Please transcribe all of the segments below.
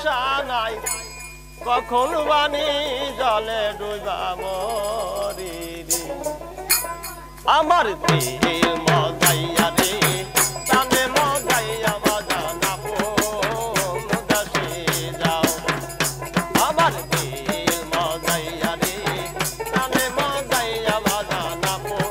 আশা নাই কখন বাণী জলে ডুবা মরি রে আমার দিল মজাইয়া রে টানে মজাইয়া বাজান আপন দাসে যাও আমার দিল মজাইয়া রে টানে মজাইয়া বাজান আপন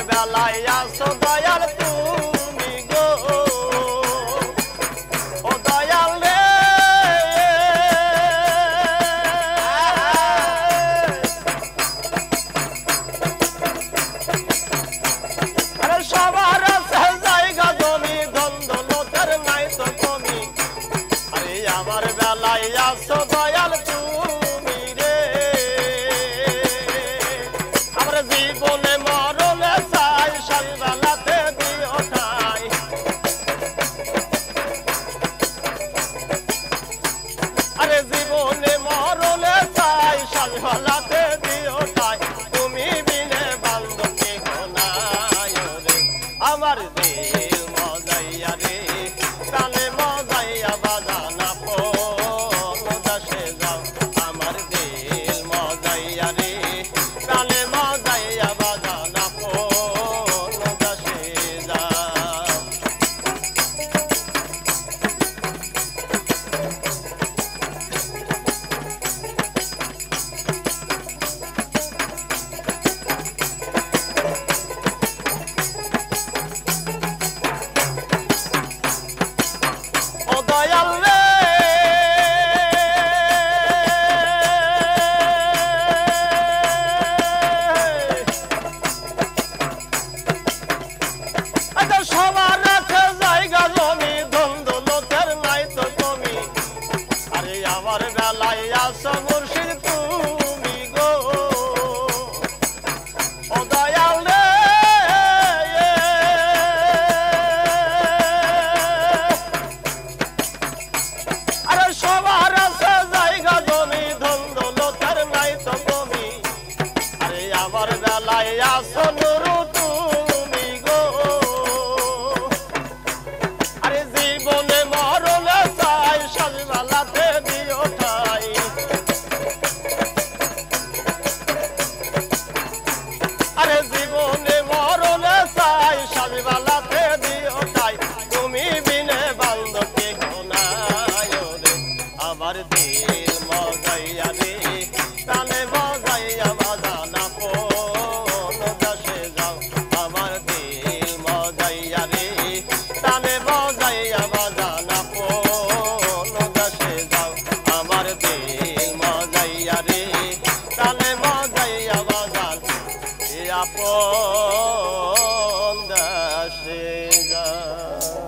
বেলায় আসো দয়াল তুমি গো ও দয়াল রে আরে সবার আছে জায়গা জমি দ্বন্দ্বলতার নাই তো কমি আরে আমার বেলায় আসো দয়াল তুমি রে আমার জীবনে মরণে চাই সর্ববেলাতে দিও ঠাই আরে জীবনে মরণে চাই সর্ববেলাতে দিও ঠাই তুমি বিনে বান্ধব কেহ নাই রে আমার দিল মজাইয়া রে তালে মজাইয়া বাজানা ফোন দাসে যাও আমার দিল মজাইয়া রে তালে মজাইয়া বাজানা ফোন দাসে যাও ও দয়াল রে আচ্ছা সবার আছে জায়গা জমি দ্বন্দ্বলতার নাই তো কমি আরে আমার বেলায় আসো মুর্শিদ তুমি গো ও দয়াল রে আরে সবার আছে জায়গা জমি দ্বন্দ্বলতার নাই তো কমি আরে আমার বেলায় আসো নুরু তুমি গো আরে জীবনে মরণে চাই সর্ববেলাতে দিও ঠাই আরে জীবনে মরণে চাই সর্ববেলাতে দিও ঠাই তুমি বিনে বান্ধব কেহ নাই রে আমার দিল মজাইয়া রে তালে মজাইয়া বাজানা ফোন দাসে যাও আমার দিল মজাইয়া রে তালে মজাইয়া বাজানা ফোন দাসে যাও আমার দিল মজাইয়া রে তালে মজাইয়া বাজান আপন দাসে যাও